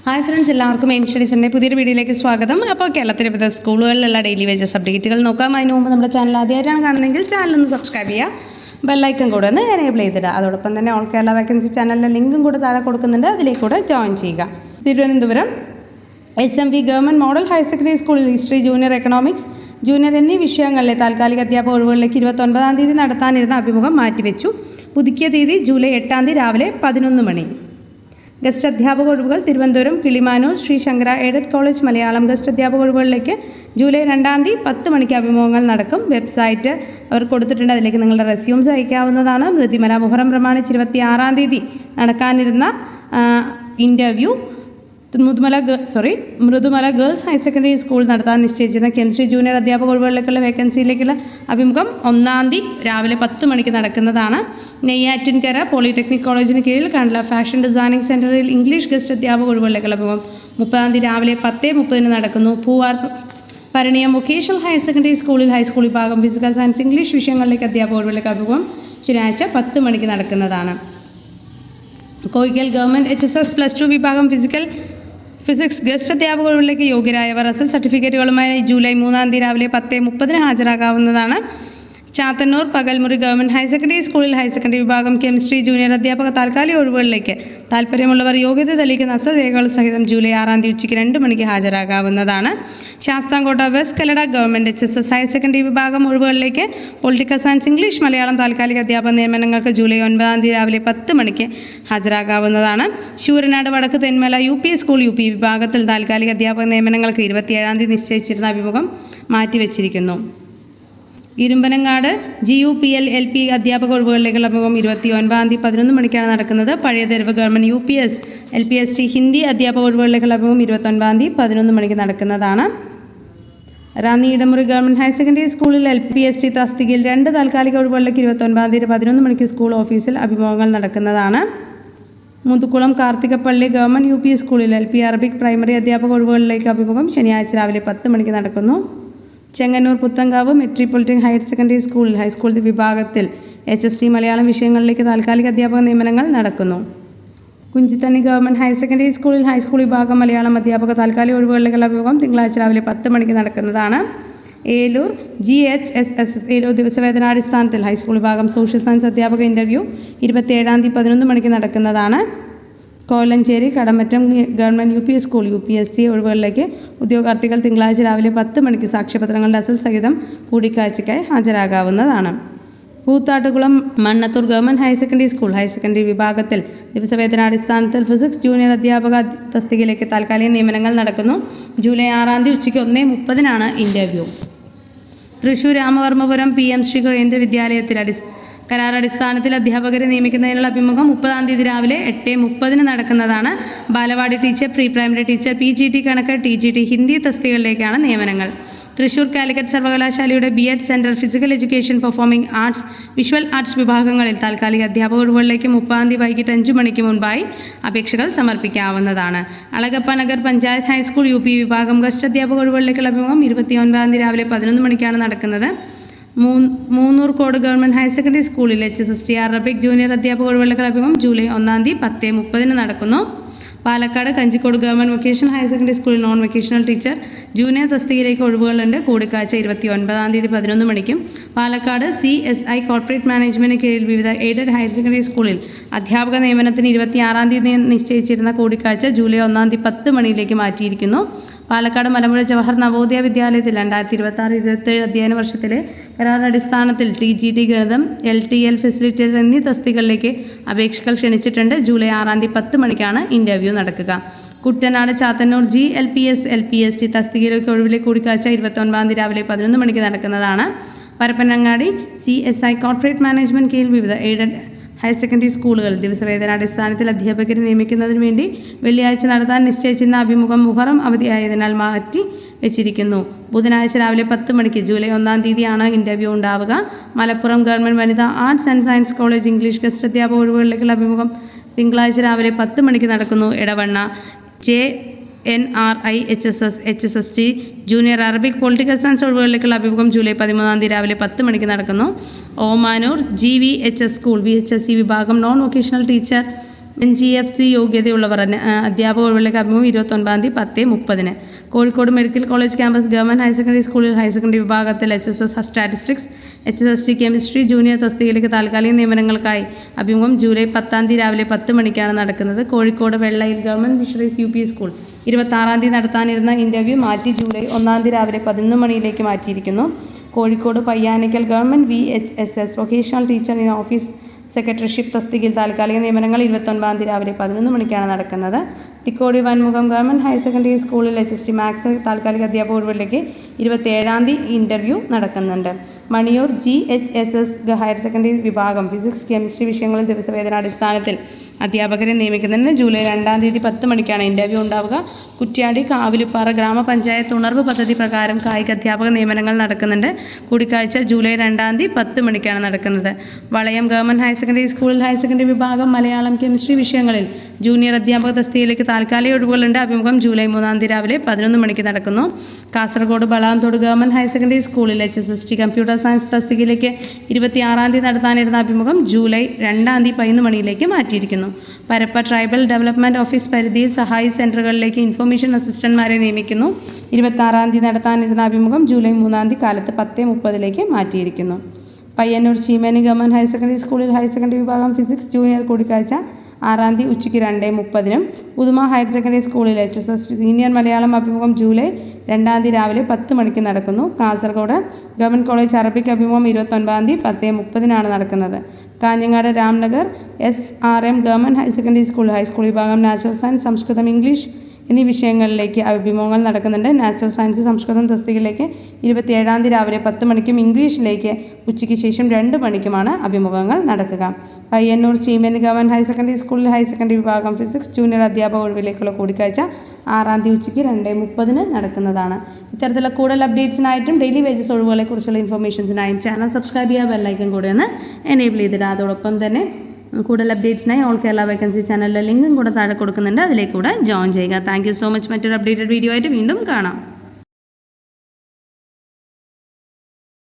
Hi friends, എല്ലാവർക്കും aim സ്റ്റഡീസിൻ്റെ പുതിയൊരു വീഡിയോയിലേക്ക് സ്വാഗതം. അപ്പോൾ കേരളത്തിലെ വിവിധ സ്കൂളുകളിലുള്ള ഡെയിലി വേജസ് അപ്ഡേറ്റുകൾ നോക്കാം. അതിന് മുമ്പ് നമ്മുടെ ചാനൽ ആദ്യമായിട്ടാണ് കാണുന്നതെങ്കിൽ ചാനലൊന്ന് സബ്സ്ക്രൈബ് ചെയ്യുക, ബെല്ലൈക്കൺ കൂടെ ഒന്ന് എനേബിൾ ചെയ്തിടുക. അതോടൊപ്പം തന്നെ ഓൾ കേരള വേക്കൻസി ചാനലിൻ്റെ ലിങ്കും കൂടെ താഴെ കൊടുക്കുന്നുണ്ട്, അതിലേക്ക് കൂടെ ജോയിൻ ചെയ്യുക. Thiruvananthapuram SMV government model higher secondary സ്കൂളിൽ ഹിസ്റ്ററി, ജൂനിയർ എക്കണോമിക്സ്, ജൂനിയർ എന്നീ വിഷയങ്ങളിലെ താൽക്കാലിക അധ്യാപക ഒഴിവുകളിലേക്ക് 29-ാം തീയതി നടത്താനിരുന്ന അഭിമുഖം മാറ്റിവെച്ചു. പുതുക്കിയ തീയതി ജൂലൈ 8-ാം തീയതി രാവിലെ 11 മണി. ഗസ്റ്റ് അധ്യാപക ഒഴിവുകൾ Thiruvananthapuram Kilimanoor Sree Sankara aided college Malayalam guest അധ്യാപക ഒഴിവുകളിലേക്ക് ജൂലൈ 2-ാം തീയതി 10 മണിക്ക് അഭിമുഖങ്ങൾ നടക്കും. വെബ്സൈറ്റ് അവർ കൊടുത്തിട്ടുണ്ട്, അതിലേക്ക് നിങ്ങളുടെ റെസ്യൂംസ് അയക്കാവുന്നതാണ്. മൃതിമല മുഹറം പ്രമാണിച്ച് 26-ാം തീയതി നടക്കാനിരുന്ന interview Mridumala girls higher secondary school നടത്താൻ നിശ്ചയിച്ചിരുന്ന കെമിസ്ട്രി ജൂനിയർ അധ്യാപക ഒഴിവുകളിലേക്കുള്ള വേക്കൻസിയിലേക്കുള്ള അഭിമുഖം 1-ാം തീയതി രാവിലെ 10 മണിക്ക് നടക്കുന്നതാണ്. നെയ്യാറ്റിൻകര പോളിടെക്നിക് കോളേജിന് കീഴിൽ കണ്ടല ഫാഷൻ ഡിസൈനിങ് സെൻറ്ററിൽ ഇംഗ്ലീഷ് ഗസ്റ്റ് അധ്യാപക ഒഴിവുകളിലേക്കുള്ള അഭിമുഖം 30-ാം തീയതി രാവിലെ 10:30 നടക്കുന്നു. പൂവാർ പരിണിയം വൊക്കേഷണൽ ഹയർ സെക്കൻഡറി സ്കൂളിൽ ഹൈസ്കൂൾ വിഭാഗം ഫിസിക്കൽ സയൻസ് ഇംഗ്ലീഷ് വിഷയങ്ങളിലേക്ക് അധ്യാപക ഒഴിവുകളിലേക്ക് അഭിമുഖം ശനിയാഴ്ച 10 മണിക്ക് നടക്കുന്നതാണ്. കോയിക്കൽ ഗവൺമെൻറ് HSS +2 വിഭാഗം ഫിസിക്സ് ഗസ്റ്റ് അധ്യാപക ഒഴിവിലേക്ക് യോഗ്യരായവർ അസൽ സർട്ടിഫിക്കറ്റുകളുമായി ജൂലൈ 3-ാം തീയതി രാവിലെ 10:30 ഹാജരാകാവുന്നതാണ്. ചാത്തന്നൂർ പകൽമുറി ഗവൺമെൻറ് ഹയർ സെക്കൻഡറി സ്കൂളിൽ ഹയർ സെക്കൻഡറി വിഭാഗം കെമിസ്ട്രി ജൂനിയർ അധ്യാപക താൽക്കാലിക ഒഴിവുകളിലേക്ക് താല്പര്യമുള്ളവർ യോഗ്യത തെളിയിക്കുന്ന അസൽ രേഖകൾ സഹിതം ജൂലൈ 6-ാം തീയതി ഉച്ചയ്ക്ക് 2 മണിക്ക് ഹാജരാകാവുന്നതാണ്. Sasthamkotta west Kallada government HSS higher secondary വിഭാഗം ഒഴിവുകളിലേക്ക് പൊളിറ്റിക്കൽ സയൻസ് ഇംഗ്ലീഷ് മലയാളം താൽക്കാലിക അധ്യാപക നിയമനങ്ങൾക്ക് ജൂലൈ 9-ാം തീയതി രാവിലെ 10 മണിക്ക് ഹാജരാകാവുന്നതാണ്. ശൂരനാട് വടക്ക് തെന്മല UP സ്കൂൾ UP വിഭാഗത്തിൽ താൽക്കാലിക അധ്യാപക നിയമനങ്ങൾക്ക് 27-ാം തീയതി നിശ്ചയിച്ചിരുന്ന അഭിമുഖം മാറ്റിവെച്ചിരിക്കുന്നു. ഇരുമ്പനങ്ങാട് GUPL LP അധ്യാപക ഒഴിവുകളിലേക്കുള്ള അഭിമുഖം 29-ാം തീയതി 11 മണിക്കാണ് നടക്കുന്നത്. പഴയ തെരുവ് ഗവൺമെൻറ് UPS LPST ഹിന്ദി അധ്യാപക ഒഴിവുകളിലേക്കുള്ള അഭിമുഖം 29-ാം തീയതി 11 മണിക്ക് നടക്കുന്നതാണ്. Ranni Edamuri government higher secondary സ്കൂളിൽ LPST തസ്തികയിൽ 2 താൽക്കാലിക ഒഴിവുകളിലേക്ക് 29-ാം തീയതി 11 മണിക്ക് സ്കൂൾ ഓഫീസിൽ അഭിമുഖങ്ങൾ നടക്കുന്നതാണ്. മുതുക്കുളം കാർത്തികപ്പള്ളി ഗവൺമെൻറ് UP സ്കൂളിൽ LP അറബിക് പ്രൈമറി അധ്യാപക ഒഴിവുകളിലേക്ക് അഭിമുഖം ശനിയാഴ്ച രാവിലെ 10 മണിക്ക് നടക്കുന്നു. Chengannur Puthenkavu metropolitan higher secondary സ്കൂളിൽ ഹൈസ്കൂൾ വിഭാഗത്തിൽ HST മലയാളം വിഷയങ്ങളിലേക്ക് താൽക്കാലിക അധ്യാപക നിയമനങ്ങൾ നടക്കുന്നു. കുഞ്ചിത്തണ്ണി ഗവൺമെൻറ് ഹയർ സെക്കൻഡറി സ്കൂളിൽ ഹൈസ്കൂൾ വിഭാഗം മലയാളം അധ്യാപക താൽക്കാലിക ഒഴിവുകളിലേക്കുള്ള അഭിമുഖം തിങ്കളാഴ്ച രാവിലെ 10 മണിക്ക് നടക്കുന്നതാണ്. ഏലൂർ GHSS ഏലൂർ ദിവസവേതനാടിസ്ഥാനത്തിൽ ഹൈസ്കൂൾ വിഭാഗം സോഷ്യൽ സയൻസ് അധ്യാപക ഇൻ്റർവ്യൂ 27-ാം തീയതി 11 മണിക്ക് നടക്കുന്നതാണ്. Kolenchery Kadamattom government UP school UPST ഒഴിവുകളിലേക്ക് ഉദ്യോഗാർത്ഥികൾ തിങ്കളാഴ്ച രാവിലെ 10 മണിക്ക് സാക്ഷ്യപത്രങ്ങളുടെ അസൽ സഹിതം കൂടിക്കാഴ്ചയ്ക്കായി ഹാജരാകാവുന്നതാണ്. Koothattukulam Mannathoor government higher secondary school higher secondary വിഭാഗത്തിൽ ദിവസവേതനാടിസ്ഥാനത്തിൽ ഫിസിക്സ് ജൂനിയർ അധ്യാപക തസ്തികയിലേക്ക് താൽക്കാലിക നിയമനങ്ങൾ നടക്കുന്നു. ജൂലൈ 6-ാം തീയതി ഉച്ചയ്ക്ക് 1:30 ഇൻ്റർവ്യൂ. തൃശ്ശൂർ രാമവർമ്മപുരം PM ശ്രീ കേന്ദ്ര വിദ്യാലയത്തിൽ കരാർ അടിസ്ഥാനത്തിൽ അധ്യാപകരെ നിയമിക്കുന്നതിനുള്ള അഭിമുഖം 30-ാം തീയതി രാവിലെ 8:30 നടക്കുന്നതാണ്. Balwadi teacher, pre primary teacher, PGT കണക്ക്, TGT ഹിന്ദി തസ്തികകളിലേക്കാണ് നിയമനങ്ങൾ. തൃശ്ശൂർ കാലിക്കറ്റ് സർവകലാശാലയുടെ B.Ed centre physical education, performing arts, visual arts വിഭാഗങ്ങളിൽ താൽക്കാലിക അധ്യാപക ഒഴിവുകളിലേക്ക് 30-ാം തീയതി വൈകിട്ട് 5 മണിക്ക് മുൻപായി അപേക്ഷകൾ സമർപ്പിക്കാവുന്നതാണ്. അളഗപ്പ നഗർ പഞ്ചായത്ത് ഹൈസ്കൂൾ UP വിഭാഗം ഗസ്റ്റ് അധ്യാപക ഒഴിവുകളിലേക്കുള്ള അഭിമുഖം 29-ാം തീയതി രാവിലെ 11 മണിക്കാണ് നടക്കുന്നത്. മൂന്നൂർക്കോട് ഗവൺമെൻറ് ഹയർ സെക്കൻഡറി സ്കൂളിൽ HSST അറബിക് ജൂനിയർ അധ്യാപക ഒഴിവുകളിലേക്കുള്ള അഭിമുഖം ജൂലൈ 1-ാം തീയതി 10:30 നടക്കുന്നു. Palakkad Kanjikode government vocational higher secondary സ്കൂളിൽ നോൺ വൊക്കേഷണൽ ടീച്ചർ ജൂനിയർ തസ്തികയിലേക്ക് ഒഴിവുകളുണ്ട്. കൂടിക്കാഴ്ച 29-ാം തീയതി 11 മണിക്കും. പാലക്കാട് CSI കോർപ്പറേറ്റ് മാനേജ്മെൻറ്റിന് കീഴിൽ വിവിധ എയ്ഡഡ് ഹയർ സെക്കൻഡറി സ്കൂളിൽ അധ്യാപക നിയമനത്തിന് 26-ാം തീയതി നിശ്ചയിച്ചിരുന്ന കൂടിക്കാഴ്ച ജൂലൈ 1-ാം തീയതി 10 മണിയിലേക്ക് മാറ്റിയിരിക്കുന്നു. പാലക്കാട് മലമ്പുഴ ജവഹർ നവോദയ വിദ്യാലയത്തിൽ 2026-27 അധ്യയന വർഷത്തിലെ കരാർ അടിസ്ഥാനത്തിൽ TGT ഗണിതം, LTL ഫെസിലിറ്റേറ്റർ എന്നീ തസ്തികകളിലേക്ക് അപേക്ഷകൾ ക്ഷണിച്ചിട്ടുണ്ട്. ജൂലൈ 6-ാം തീയതി 10 മണിക്കാണ് ഇൻ്റർവ്യൂ നടക്കുക. കുട്ടനാട് ചാത്തന്നൂർ GLPS LPST തസ്തികയിലേക്ക് ഒഴിവിലെ കൂടിക്കാഴ്ച 29-ാം തീയതി രാവിലെ 11 മണിക്ക് നടക്കുന്നതാണ്. പരപ്പനങ്ങാടി CSI കോർപ്പറേറ്റ് മാനേജ്മെൻറ്റ് കീഴിൽ വിവിധ എയ്ഡഡ് ഹയർ സെക്കൻഡറി സ്കൂളുകൾ ദിവസവേതനാടിസ്ഥാനത്തിൽ അധ്യാപകരെ നിയമിക്കുന്നതിന് വേണ്ടി വെള്ളിയാഴ്ച നടത്താൻ നിശ്ചയിച്ചിരുന്ന അഭിമുഖം മുഹറം അവധിയായതിനാൽ മാറ്റി വെച്ചിരിക്കുന്നു. ബുധനാഴ്ച രാവിലെ 10 മണിക്ക് ജൂലൈ 1-ാം തീയതിയാണ് ഇൻ്റർവ്യൂ ഉണ്ടാവുക. മലപ്പുറം ഗവൺമെൻറ് വനിതാ arts and science college English guest അധ്യാപക ഒഴിവുകളിലേക്കുള്ള അഭിമുഖം തിങ്കളാഴ്ച രാവിലെ 10 മണിക്ക് നടക്കുന്നു. Edavanna JNRI HSST junior Arabic political science ഒഴിവുകളിലേക്കുള്ള അഭിമുഖം ജൂലൈ 13-ാം തീയതി രാവിലെ 10 മണിക്ക് നടക്കുന്നു. ഓമാനൂർ GVHS സ്കൂൾ VHSE വിഭാഗം നോൺ വൊക്കേഷണൽ ടീച്ചർ NGFC യോഗ്യതയുള്ളവർ അധ്യാപക ഒഴിവുകളിലേക്ക് അഭിമുഖം 29/10:30. Kozhikode medical college campus government higher secondary സ്കൂളിൽ ഹയർ സെക്കൻഡറി വിഭാഗത്തിൽ HSS statistics, HSST chemistry junior തസ്തികയിലേക്ക് താൽക്കാലിക നിയമനങ്ങൾക്കായി അഭിമുഖം ജൂലൈ 10 രാവിലെ 10 മണിക്കാണ് നടക്കുന്നത്. കോഴിക്കോട് വെള്ളയിൽ ഗവൺമെൻറ് ഫിഷറീസ് UP സ്കൂൾ 26 നടത്താനിരുന്ന ഇൻ്റർവ്യൂ മാറ്റി ജൂലൈ 1 രാവിലെ 11 മണിയിലേക്ക് മാറ്റിയിരിക്കുന്നു. Kozhikode Payyanikkal government VHSS vocational teacher in office secretaryship തസ്തികയിൽ താൽക്കാലിക നിയമനങ്ങൾ 29 രാവിലെ 11 മണിക്കാണ് നടക്കുന്നത്. Thikkodi Vanmukham government higher secondary സ്കൂളിൽ HST മാത്സ് താൽക്കാലിക അധ്യാപക ഒഴിവുകളിലേക്ക് 27 ഇൻ്റർവ്യൂ നടക്കുന്നുണ്ട്. മണിയൂർ GHSS ഹയർ സെക്കൻഡറി വിഭാഗം ഫിസിക്സ് കെമിസ്ട്രി വിഷയങ്ങളിൽ ദിവസവേതനാടിസ്ഥാനത്തിൽ അധ്യാപകരെ നിയമിക്കുന്നതിന് ജൂലൈ 2 10 മണിക്കാണ് ഇൻ്റർവ്യൂ ഉണ്ടാവുക. കുറ്റ്യാടി കാവിലുപ്പാറ ഗ്രാമപഞ്ചായത്ത് ഉണർവ് പദ്ധതി പ്രകാരം കായിക അധ്യാപക നിയമനങ്ങൾ നടക്കുന്നുണ്ട്. കൂടിക്കാഴ്ച ജൂലൈ 2 10 മണിക്കാണ് നടക്കുന്നത്. വളയം ഗവൺമെൻറ് ഹയർ സെക്കൻഡറി സ്കൂളിൽ ഹയർ സെക്കൻഡറി വിഭാഗം മലയാളം കെമിസ്ട്രി വിഷയങ്ങളിൽ ജൂനിയർ അധ്യാപക തസ്തികയിലേക്ക് താൽക്കാലിക ഒഴിവുകളുണ്ട്. അഭിമുഖം ജൂലൈ 3 രാവിലെ 11 മണിക്ക് നടക്കുന്നു. Kasaragod Balanthode government higher secondary സ്കൂളിൽ HSST കമ്പ്യൂട്ടർ സയൻസ് തസ്തികയിലേക്ക് 26 നടത്താനിരുന്ന അഭിമുഖം ജൂലൈ 2 11 മണിയിലേക്ക് മാറ്റിയിരിക്കുന്നു. പരപ്പ ട്രൈബൽ ഡെവലപ്മെൻറ്റ് ഓഫീസ് പരിധിയിൽ സഹായി സെൻറ്ററുകളിലേക്ക് ഇൻഫർമേഷൻ അസിസ്റ്റന്റ്മാരെ നിയമിക്കുന്നു. 26 നടത്താനിരുന്ന അഭിമുഖം ജൂലൈ 3 കാലത്ത് 10:30 മാറ്റിയിരിക്കുന്നു. Payyanur Cheemeni government higher secondary സ്കൂളിൽ ഹയർ സെക്കൻഡറി വിഭാഗം ഫിസിക്സ് ജൂനിയർ കൂടിക്കാഴ്ച 6 ഉച്ചയ്ക്ക് 2:30. ഉദുമ ഹയർ സെക്കൻഡറി സ്കൂളിൽ HSS സീനിയർ മലയാളം അഭിമുഖം ജൂലൈ 2 രാവിലെ 10 മണിക്ക് നടക്കുന്നു. കാസർഗോഡ് ഗവൺമെൻറ് കോളേജ് അറബിക് അഭിമുഖം 29 10:30 നടക്കുന്നത്. Kanhangad Ramnagar SRM government higher secondary school high school വിഭാഗം നാച്ചുറൽ സയൻസ്, സംസ്കൃതം, ഇംഗ്ലീഷ് എന്നീ വിഷയങ്ങളിലേക്ക് അഭിമുഖങ്ങൾ നടക്കുന്നുണ്ട്. നാച്ചുറൽ സയൻസ് സംസ്കൃതം തസ്തികയിലേക്ക് 27 രാവിലെ 10 മണിക്കും ഇംഗ്ലീഷിലേക്ക് ഉച്ചയ്ക്ക് ശേഷം 2 മണിക്കുമാണ് അഭിമുഖങ്ങൾ നടക്കുക. Payyanur Cheemeni government higher secondary സ്കൂളിൽ ഹയർ സെക്കൻഡറി വിഭാഗം ഫിസിക്സ് ജൂനിയർ അധ്യാപക ഒഴിവിലേക്കുള്ള കൂടിക്കാഴ്ച 6 ഉച്ചയ്ക്ക് 2:30 നടക്കുന്നതാണ്. ഇത്തരത്തിലുള്ള കൂടുതൽ അപ്ഡേറ്റ്സിനായിട്ടും ഡെയിലി വേജസ് ഒഴിവുകളെക്കുറിച്ചുള്ള ഇൻഫർമേഷൻസിനായും ചാനൽ സബ്സ്ക്രൈബ് ചെയ്യുക, ബെല്ലൈക്കൺ കൂടെ ഒന്ന് എനേബിൾ ചെയ്തിടുക. അതോടൊപ്പം തന്നെ കൂടുതൽ അപ്ഡേറ്റ്സിനായി ഓൾ കേരള വേക്കൻസി ചാനലിലെ ലിങ്കും കൂടെ താഴെ കൊടുക്കുന്നുണ്ട്. അതിലേക്കൂടെ ജോയിൻ ചെയ്യുക. Thank you so much. മറ്റൊരു അപ്ഡേറ്റഡ് വീഡിയോ ആയിട്ട് വീണ്ടും കാണാം.